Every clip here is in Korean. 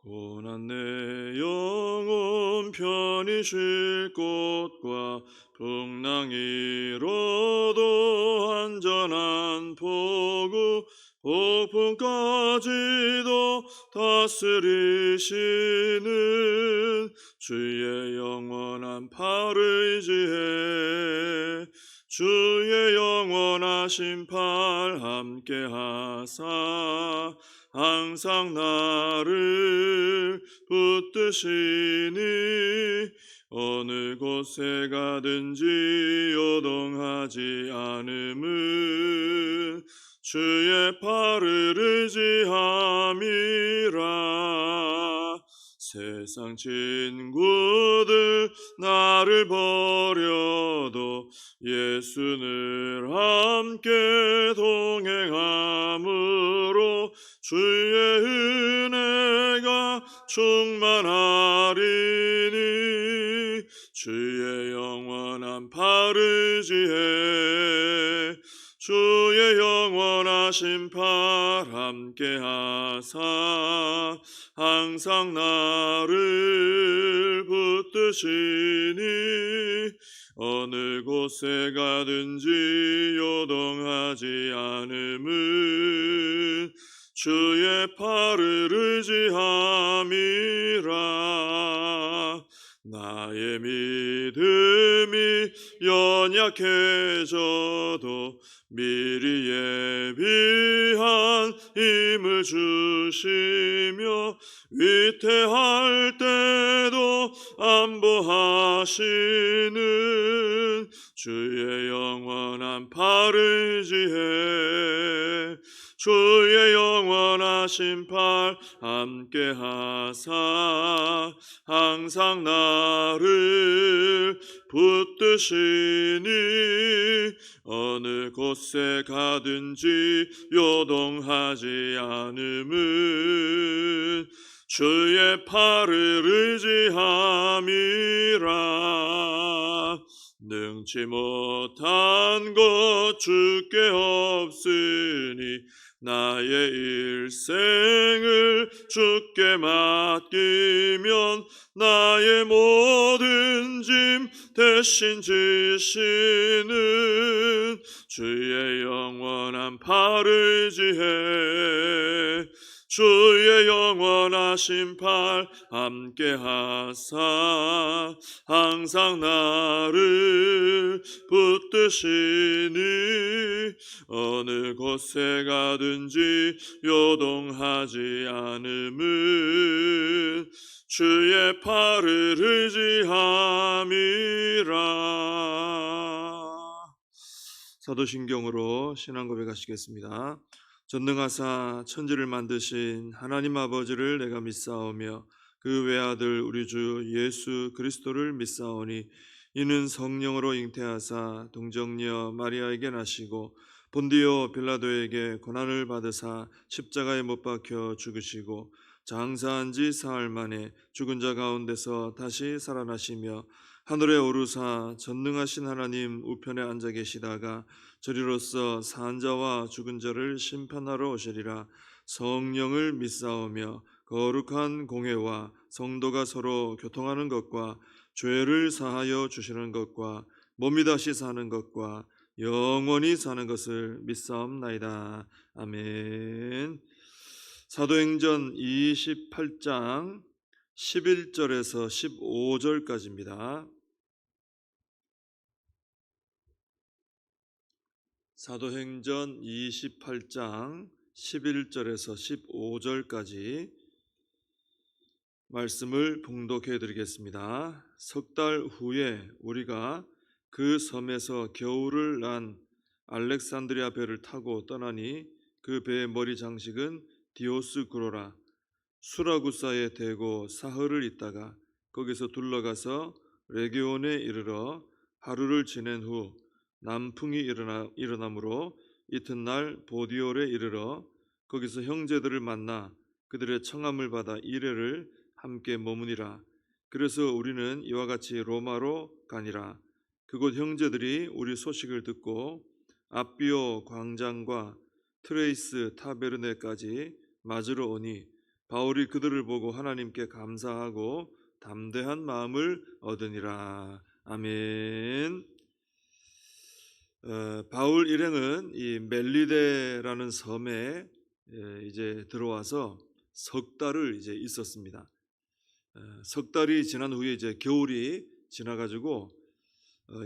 고난 내 영혼 편히 쉴 곳과 풍랑 이로도 안전한 포구 폭풍까지도 다스리시는 주의 영원한 팔을 의지해 주의 영원하신 팔 함께 하사 항상 나를 붙드시니 어느 곳에 가든지 요동하지 않음은 주의 팔을 의지함이라. 세상 친구들 나를 버려도 예수를 함께 동행함으로 주의 은혜가 충만하리니 주의 영원한 팔을 의지해 주의 영원하신 팔 함께 하사 항상 나를 붙드시니 어느 곳에 가든지 요동하지 않음은 주의 팔을 의지함이라. 나의 믿음이 연약해져도 미리 예비한 힘을 주시며 위태할 때도 안보하시는 주의 영원한 팔을 의지해 주의 영원하신 팔 함께 하사 항상 나를 붙드시니 어느 곳에 가든지 요동하지 않음은 주의 팔을 의지함이라. 능치 못한 것 주께 없으니 나의 일생을 주께 맡기면 나의 모든 짐 대신 지시는 주의 영원한 팔을 의지해 주의 영원하신 팔 함께 하사 항상 나를 붙드시니 어느 곳에 가든지 요동하지 않음은 주의 팔을 의지함이라. 사도신경으로 신앙 고백하시겠습니다. 전능하사 천지를 만드신 하나님 아버지를 내가 믿사오며 그 외아들 우리 주 예수 그리스도를 믿사오니 이는 성령으로 잉태하사 동정녀 마리아에게 나시고 본디오 빌라도에게 고난을 받으사 십자가에 못 박혀 죽으시고 장사한 지 사흘 만에 죽은 자 가운데서 다시 살아나시며 하늘에 오르사 전능하신 하나님 우편에 앉아 계시다가 저리로서 산 자와 죽은 자를 심판하러 오시리라. 성령을 믿사오며 거룩한 공회와 성도가 서로 교통하는 것과 죄를 사하여 주시는 것과 몸이 다시 사는 것과 영원히 사는 것을 믿사옵나이다. 아멘. 사도행전 28장 11절에서 15절까지입니다. 사도행전 28장 11절에서 15절까지 말씀을 봉독해 드리겠습니다. 석 달 후에 우리가 그 섬에서 겨울을 난 알렉산드리아 배를 타고 떠나니 그 배의 머리 장식은 디오스구로라. 수라구사에 대고 사흘을 있다가 거기서 둘러가서 레기온에 이르러 하루를 지낸 후 남풍이 일어나므로 이튿날 보디올에 이르러 거기서 형제들을 만나 그들의 청함을 받아 이레를 함께 머무니라. 그래서 우리는 이와 같이 로마로 가니라. 그곳 형제들이 우리 소식을 듣고 앞비오 광장과 트레이스 타베르네까지 맞으러 오니 바울이 그들을 보고 하나님께 감사하고 담대한 마음을 얻으니라. 아멘. 바울 일행은 이 멜리데라는 섬에 이제 들어와서 석 달을 이제 있었습니다. 석 달이 지난 후에 이제 겨울이 지나가지고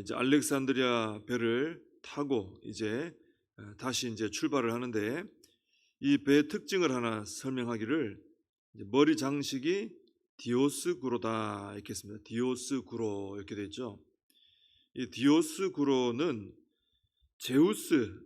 이제 알렉산드리아 배를 타고 이제 다시 이제 출발을 하는데, 이 배의 특징을 하나 설명하기를, 이제 머리 장식이 디오스구로다 이렇게 했습니다. 디오스구로 이렇게 되어 있죠. 이 디오스구로는 제우스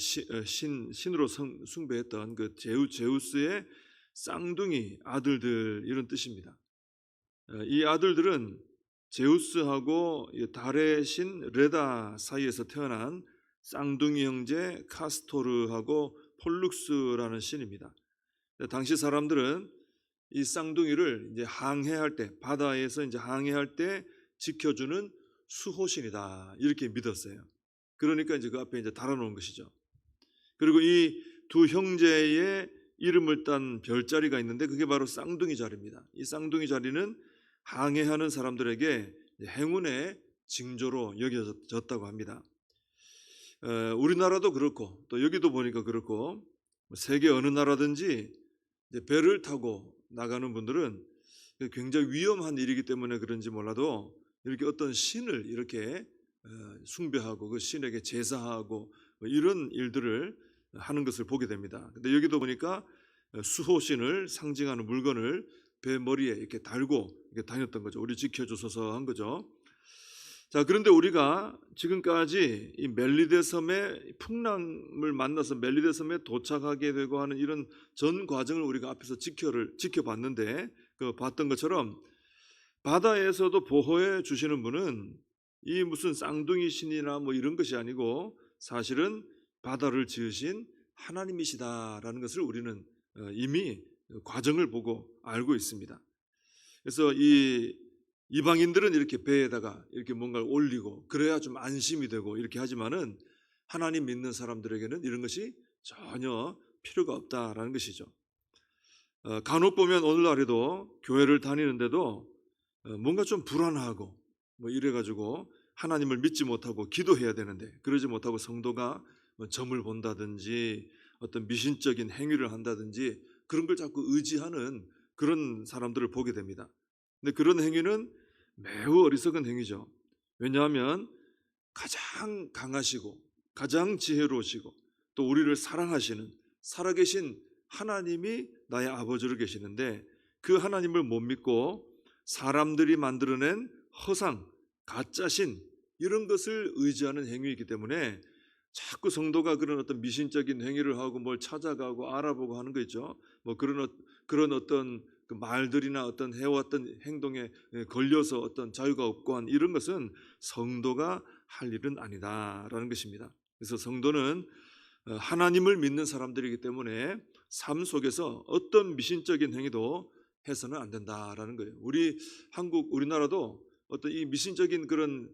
신으로 숭배했던 그 제우스의 쌍둥이 아들들, 이런 뜻입니다. 이 아들들은 제우스하고 달의 신 레다 사이에서 태어난 쌍둥이 형제 카스토르하고 폴룩스라는 신입니다. 당시 사람들은 이 쌍둥이를 이제 항해할 때, 바다에서 이제 항해할 때 지켜주는 수호신이다 이렇게 믿었어요. 그러니까 이제 그 앞에 이제 달아놓은 것이죠. 그리고 이 두 형제의 이름을 딴 별자리가 있는데 그게 바로 쌍둥이 자리입니다. 이 쌍둥이 자리는 항해하는 사람들에게 행운의 징조로 여겨졌다고 합니다. 우리나라도 그렇고 또 여기도 보니까 그렇고, 세계 어느 나라든지 배를 타고 나가는 분들은 굉장히 위험한 일이기 때문에 그런지 몰라도 이렇게 어떤 신을 이렇게 숭배하고 그 신에게 제사하고 이런 일들을 하는 것을 보게 됩니다. 근데 여기도 보니까 수호신을 상징하는 물건을 배 머리에 이렇게 달고 이렇게 다녔던 거죠. 우리 지켜주소서 한 거죠. 자, 그런데 우리가 지금까지 이 멜리데 섬의 풍랑을 만나서 멜리데 섬에 도착하게 되고 하는 이런 전 과정을 우리가 앞에서 지켜봤는데, 그 봤던 것처럼 바다에서도 보호해 주시는 분은 이 무슨 쌍둥이 신이나 뭐 이런 것이 아니고 사실은 바다를 지으신 하나님이시다라는 것을 우리는 이미 과정을 보고 알고 있습니다. 그래서 이 이방인들은 이렇게 배에다가 이렇게 뭔가를 올리고 그래야 좀 안심이 되고 이렇게 하지만은, 하나님 믿는 사람들에게는 이런 것이 전혀 필요가 없다라는 것이죠. 간혹 보면 오늘날에도 교회를 다니는데도 뭔가 좀 불안하고 뭐 이래가지고 하나님을 믿지 못하고 기도해야 되는데 그러지 못하고 성도가 뭐 점을 본다든지 어떤 미신적인 행위를 한다든지 그런 걸 자꾸 의지하는 그런 사람들을 보게 됩니다. 근데 그런 행위는 매우 어리석은 행위죠. 왜냐하면 가장 강하시고 가장 지혜로우시고 또 우리를 사랑하시는 살아계신 하나님이 나의 아버지로 계시는데, 그 하나님을 못 믿고 사람들이 만들어낸 허상, 가짜신 이런 것을 의지하는 행위이기 때문에 자꾸 성도가 그런 어떤 미신적인 행위를 하고 뭘 찾아가고 알아보고 하는 거 있죠. 뭐 그런 어떤 그 말들이나 어떤 해왔던 행동에 걸려서 어떤 자유가 없고 한 이런 것은 성도가 할 일은 아니다라는 것입니다. 그래서 성도는 하나님을 믿는 사람들이기 때문에 삶 속에서 어떤 미신적인 행위도 해서는 안 된다라는 거예요. 우리나라도 어떤 이 미신적인 그런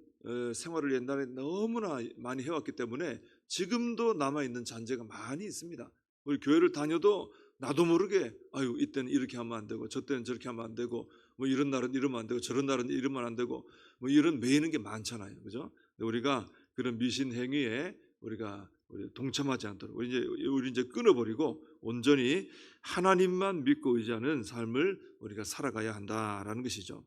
생활을 옛날에 너무나 많이 해왔기 때문에 지금도 남아있는 잔재가 많이 있습니다. 우리 교회를 다녀도 나도 모르게 아유 이때는 이렇게 하면 안 되고 저때는 저렇게 하면 안 되고 뭐 이런 날은 이러면 안 되고 저런 날은 이러면 안 되고 뭐 이런 매이는 게 많잖아요. 그죠? 우리가 그런 미신 행위에 우리가 동참하지 않도록 우리 이제 끊어버리고 온전히 하나님만 믿고 의지하는 삶을 우리가 살아가야 한다라는 것이죠.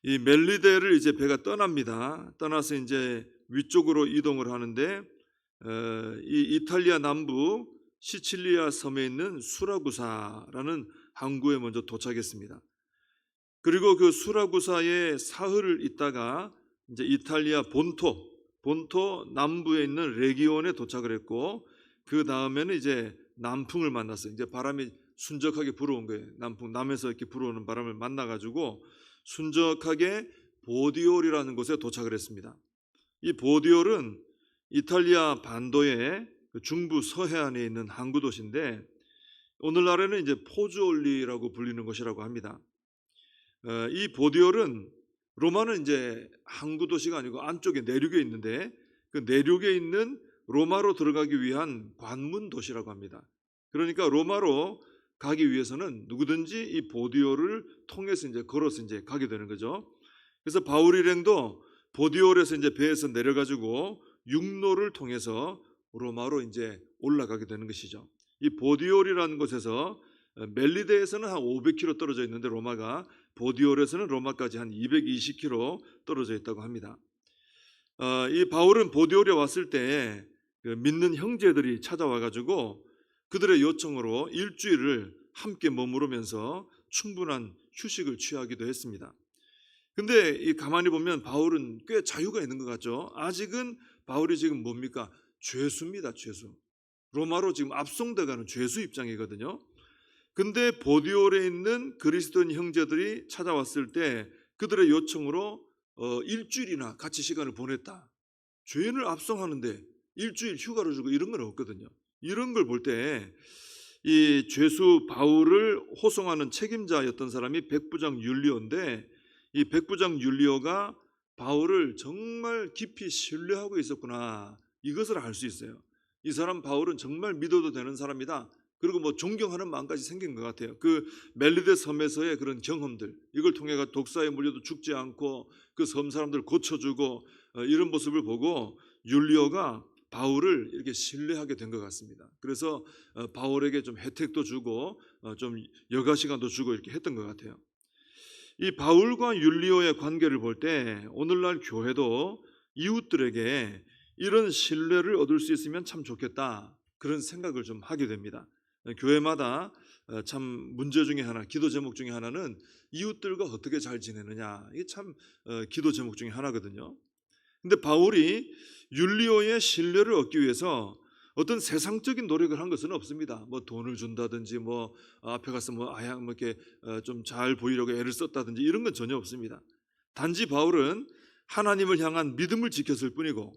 이 멜리데를 이제 배가 떠납니다. 떠나서 이제 위쪽으로 이동을 하는데 이 이탈리아 남부 시칠리아 섬에 있는 수라구사라는 항구에 먼저 도착했습니다. 그리고 그 수라구사에 사흘을 있다가 이제 이탈리아 본토 남부에 있는 레기온에 도착을 했고, 그 다음에는 이제 남풍을 만났어요. 이제 바람이 순적하게 불어온 거예요. 남에서 이렇게 불어오는 바람을 만나가지고 순적하게 보디올이라는 곳에 도착을 했습니다. 이 보디올은 이탈리아 반도의 중부 서해안에 있는 항구 도시인데 오늘날에는 이제 포주올리라고 불리는 곳이라고 합니다. 이 보디올은 로마는 이제 항구 도시가 아니고 안쪽에 내륙에 있는데 그 내륙에 있는 로마로 들어가기 위한 관문 도시라고 합니다. 그러니까 로마로 가기 위해서는 누구든지 이 보디오를 통해서 이제 걸어서 이제 가게 되는 거죠. 그래서 바울 일행도 보디올에서 이제 배에서 내려가지고 육로를 통해서 로마로 이제 올라가게 되는 것이죠. 이 보디올이라는 곳에서 멜리데에서는 한 500km 떨어져 있는데 로마가 보디올에서는 로마까지 한 220km 떨어져 있다고 합니다. 이 바울은 보디올에 왔을 때 그 믿는 형제들이 찾아와가지고 그들의 요청으로 일주일을 함께 머무르면서 충분한 휴식을 취하기도 했습니다. 근데 이 가만히 보면 바울은 꽤 자유가 있는 것 같죠. 아직은 바울이 지금 뭡니까? 죄수입니다, 죄수. 로마로 지금 압송돼가는 죄수 입장이거든요. 근데 보디올에 있는 그리스도인 형제들이 찾아왔을 때 그들의 요청으로 일주일이나 같이 시간을 보냈다. 죄인을 압송하는데 일주일 휴가를 주고 이런 건 없거든요. 이런 걸 볼 때 이 죄수 바울을 호송하는 책임자였던 사람이 백부장 율리오인데 이 백부장 율리오가 바울을 정말 깊이 신뢰하고 있었구나, 이것을 알 수 있어요. 이 사람 바울은 정말 믿어도 되는 사람이다. 그리고 뭐 존경하는 마음까지 생긴 것 같아요. 그 멜리데 섬에서의 그런 경험들, 이걸 통해 독사에 물려도 죽지 않고 그 섬 사람들 고쳐주고 이런 모습을 보고 율리오가 바울을 이렇게 신뢰하게 된 것 같습니다. 그래서 바울에게 좀 혜택도 주고 좀 여가 시간도 주고 이렇게 했던 것 같아요. 이 바울과 율리오의 관계를 볼 때 오늘날 교회도 이웃들에게 이런 신뢰를 얻을 수 있으면 참 좋겠다, 그런 생각을 좀 하게 됩니다. 교회마다 참 문제 중에 하나, 기도 제목 중에 하나는 이웃들과 어떻게 잘 지내느냐, 이게 참 기도 제목 중에 하나거든요. 근데 바울이 율리오의 신뢰를 얻기 위해서 어떤 세상적인 노력을 한 것은 없습니다. 뭐 돈을 준다든지 뭐 앞에 가서 뭐 이렇게 좀 잘 보이려고 애를 썼다든지 이런 건 전혀 없습니다. 단지 바울은 하나님을 향한 믿음을 지켰을 뿐이고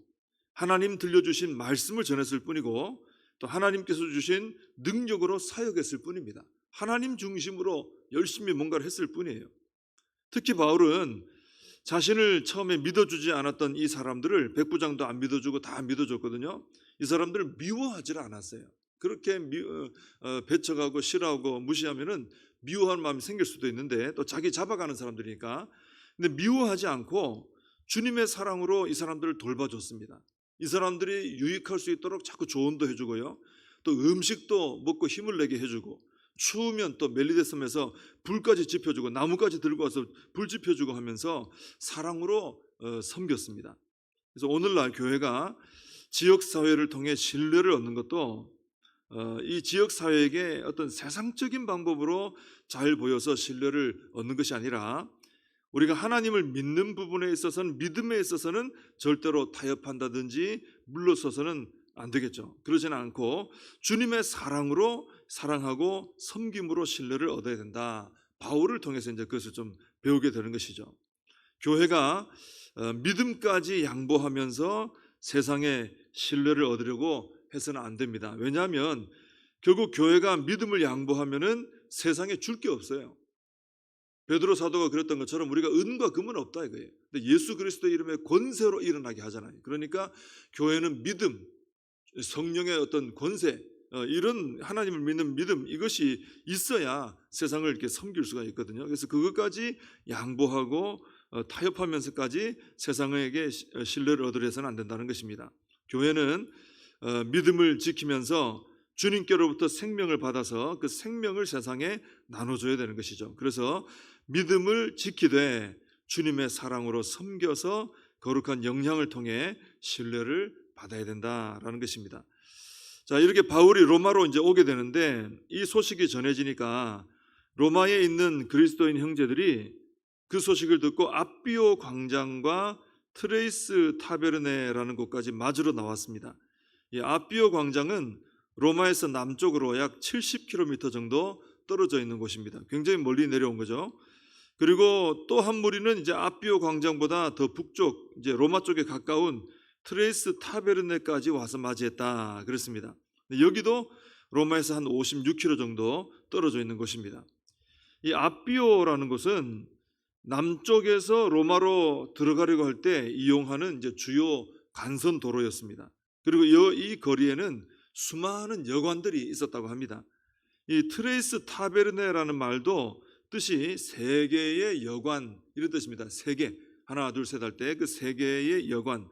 하나님 들려주신 말씀을 전했을 뿐이고 또 하나님께서 주신 능력으로 사역했을 뿐입니다. 하나님 중심으로 열심히 뭔가를 했을 뿐이에요. 특히 바울은 자신을 처음에 믿어주지 않았던 이 사람들을, 백부장도 안 믿어주고 다 믿어줬거든요. 이 사람들을 미워하지 않았어요. 그렇게 배척하고 싫어하고 무시하면은 미워하는 마음이 생길 수도 있는데 또 자기 잡아가는 사람들이니까. 근데 미워하지 않고 주님의 사랑으로 이 사람들을 돌봐줬습니다. 이 사람들이 유익할 수 있도록 자꾸 조언도 해주고요. 또 음식도 먹고 힘을 내게 해주고, 추우면 또 멜리데 섬에서 불까지 지펴주고 나무까지 들고 와서 불 지펴주고 하면서 사랑으로 섬겼습니다. 그래서 오늘날 교회가 지역사회를 통해 신뢰를 얻는 것도 이 지역사회에게 어떤 세상적인 방법으로 잘 보여서 신뢰를 얻는 것이 아니라 우리가 하나님을 믿는 부분에 있어서는, 믿음에 있어서는 절대로 타협한다든지 물러서서는 안 되겠죠. 그러지는 않고 주님의 사랑으로 사랑하고 섬김으로 신뢰를 얻어야 된다. 바울을 통해서 이제 그것을 좀 배우게 되는 것이죠. 교회가 믿음까지 양보하면서 세상에 신뢰를 얻으려고 해서는 안 됩니다. 왜냐하면 결국 교회가 믿음을 양보하면은 세상에 줄 게 없어요. 베드로 사도가 그랬던 것처럼 우리가 은과 금은 없다 이거예요. 근데 예수 그리스도의 이름에 권세로 일어나게 하잖아요. 그러니까 교회는 믿음, 성령의 어떤 권세, 이런 하나님을 믿는 믿음, 이것이 있어야 세상을 이렇게 섬길 수가 있거든요. 그래서 그것까지 양보하고 타협하면서까지 세상에게 신뢰를 얻으려 해서는 안 된다는 것입니다. 교회는 믿음을 지키면서 주님께로부터 생명을 받아서 그 생명을 세상에 나눠줘야 되는 것이죠. 그래서 믿음을 지키되 주님의 사랑으로 섬겨서 거룩한 영향을 통해 신뢰를 받아야 된다라는 것입니다. 자, 이렇게 바울이 로마로 이제 오게 되는데 이 소식이 전해지니까 로마에 있는 그리스도인 형제들이 그 소식을 듣고 앞비오 광장과 트레이스 타베르네라는 곳까지 맞으러 나왔습니다. 이 앞비오 광장은 로마에서 남쪽으로 약 70km 정도 떨어져 있는 곳입니다. 굉장히 멀리 내려온 거죠. 그리고 또 한 무리는 이제 앞비오 광장보다 더 북쪽, 이제 로마 쪽에 가까운 트레이스 타베르네까지 와서 맞이했다 그랬습니다. 여기도 로마에서 한 56km 정도 떨어져 있는 곳입니다. 이 앞비오라는 곳은 남쪽에서 로마로 들어가려고 할 때 이용하는 이제 주요 간선 도로였습니다. 그리고 이 거리에는 수많은 여관들이 있었다고 합니다. 이 트레이스 타베르네라는 말도 뜻이 세 개의 여관 이런 뜻입니다. 세 개, 하나 둘 셋 할 때 그 세 개의 여관.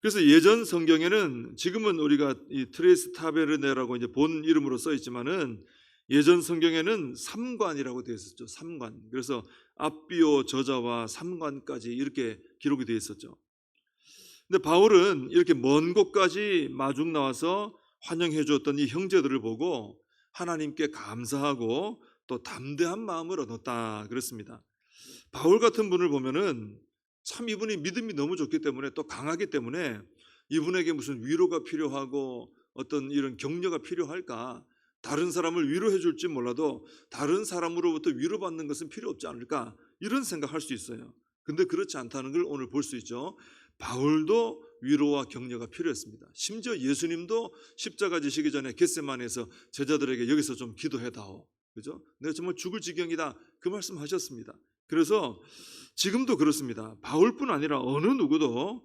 그래서 예전 성경에는 지금은 우리가 이 트레이스 타베르네라고 이제 본 이름으로 써 있지만은 예전 성경에는 삼관이라고 되어 있었죠. 삼관. 그래서 앞비오 저자와 삼관까지 이렇게 기록이 되어 있었죠. 근데 바울은 이렇게 먼 곳까지 마중 나와서 환영해 주었던 이 형제들을 보고 하나님께 감사하고 또 담대한 마음을 얻었다 그랬습니다. 바울 같은 분을 보면은 참 이분이 믿음이 너무 좋기 때문에 또 강하기 때문에 이분에게 무슨 위로가 필요하고 어떤 이런 격려가 필요할까? 다른 사람을 위로해 줄지 몰라도 다른 사람으로부터 위로받는 것은 필요 없지 않을까? 이런 생각할 수 있어요. 근데 그렇지 않다는 걸 오늘 볼 수 있죠. 바울도 위로와 격려가 필요했습니다. 심지어 예수님도 십자가 지시기 전에 겟세마네에서 제자들에게 여기서 좀 기도해다오. 그죠? 내가 정말 죽을 지경이다. 그 말씀하셨습니다. 그래서 지금도 그렇습니다. 바울뿐 아니라 어느 누구도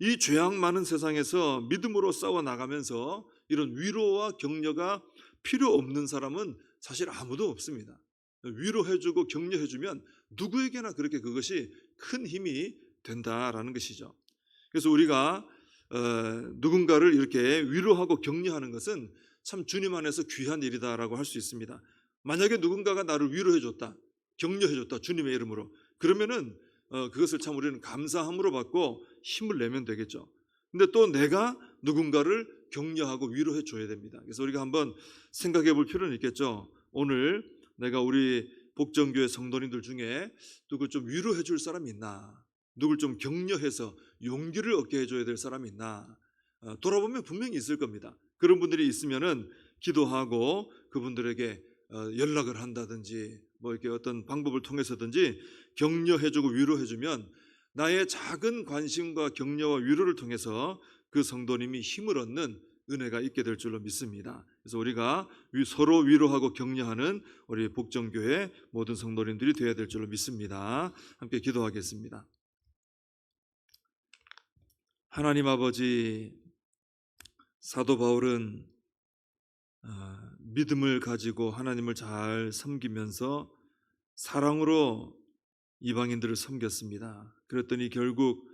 이 죄악 많은 세상에서 믿음으로 싸워 나가면서 이런 위로와 격려가 필요 없는 사람은 사실 아무도 없습니다. 위로해주고 격려해주면 누구에게나 그렇게 그것이 큰 힘이 된다라는 것이죠. 그래서 우리가 누군가를 이렇게 위로하고 격려하는 것은 참 주님 안에서 귀한 일이다라고 할 수 있습니다. 만약에 누군가가 나를 위로해줬다, 격려해줬다 주님의 이름으로, 그러면은 그것을 참 우리는 감사함으로 받고 힘을 내면 되겠죠. 근데 또 내가 누군가를 격려하고 위로해 줘야 됩니다. 그래서 우리가 한번 생각해 볼 필요는 있겠죠. 오늘 내가 우리 복정교회 성도님들 중에 누굴 좀 위로해 줄 사람이 있나, 누굴 좀 격려해서 용기를 얻게 해줘야 될 사람이 있나, 돌아보면 분명히 있을 겁니다. 그런 분들이 있으면은 기도하고 그분들에게 연락을 한다든지 뭐 이렇게 어떤 방법을 통해서든지 격려해주고 위로해주면 나의 작은 관심과 격려와 위로를 통해서 그 성도님이 힘을 얻는 은혜가 있게 될 줄로 믿습니다. 그래서 우리가 서로 위로하고 격려하는 우리 복정교회 모든 성도님들이 되어야 될 줄로 믿습니다. 함께 기도하겠습니다. 하나님 아버지, 사도 바울은 믿음을 가지고 하나님을 잘 섬기면서 사랑으로 이방인들을 섬겼습니다. 그랬더니 결국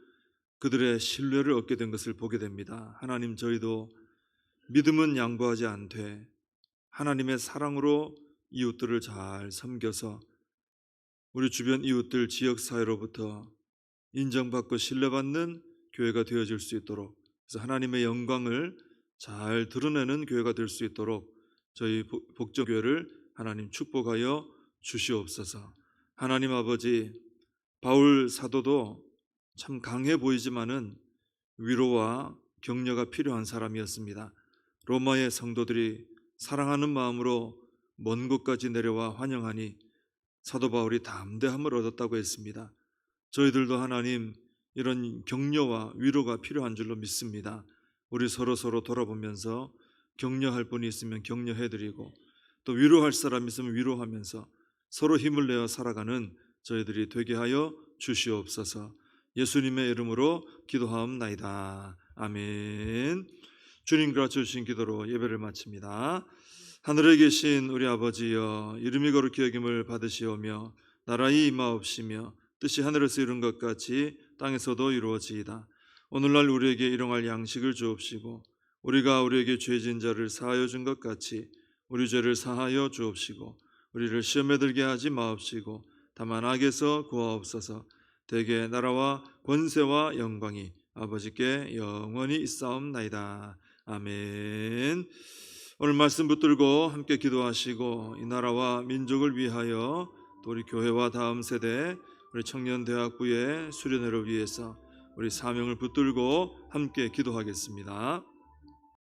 그들의 신뢰를 얻게 된 것을 보게 됩니다. 하나님, 저희도 믿음은 양보하지 않되 하나님의 사랑으로 이웃들을 잘 섬겨서 우리 주변 이웃들 지역사회로부터 인정받고 신뢰받는 교회가 되어질 수 있도록, 그래서 하나님의 영광을 잘 드러내는 교회가 될 수 있도록 저희 복정교회를 하나님 축복하여 주시옵소서. 하나님 아버지, 바울 사도도 참 강해 보이지만은 위로와 격려가 필요한 사람이었습니다. 로마의 성도들이 사랑하는 마음으로 먼 곳까지 내려와 환영하니 사도 바울이 담대함을 얻었다고 했습니다. 저희들도 하나님 이런 격려와 위로가 필요한 줄로 믿습니다. 우리 서로 돌아보면서 격려할 분이 있으면 격려해드리고 또 위로할 사람이 있으면 위로하면서 서로 힘을 내어 살아가는 저희들이 되게 하여 주시옵소서. 예수님의 이름으로 기도하옵나이다. 아멘. 주님 가르쳐 주신 기도로 예배를 마칩니다. 하늘에 계신 우리 아버지여, 이름이 거룩히 여김을 받으시오며 나라의 임하옵시며 뜻이 하늘에서 이룬 것 같이 땅에서도 이루어지이다. 오늘날 우리에게 일용할 양식을 주옵시고 우리가 우리에게 죄진 자를 사하여 준 것 같이 우리 죄를 사하여 주옵시고 우리를 시험에 들게 하지 마옵시고 다만 악에서 구하옵소서. 대개 나라와 권세와 영광이 아버지께 영원히 있사옵나이다. 아멘. 오늘 말씀 붙들고 함께 기도하시고 이 나라와 민족을 위하여 또 우리 교회와 다음 세대 우리 청년대학부의 수련회를 위해서 우리 사명을 붙들고 함께 기도하겠습니다.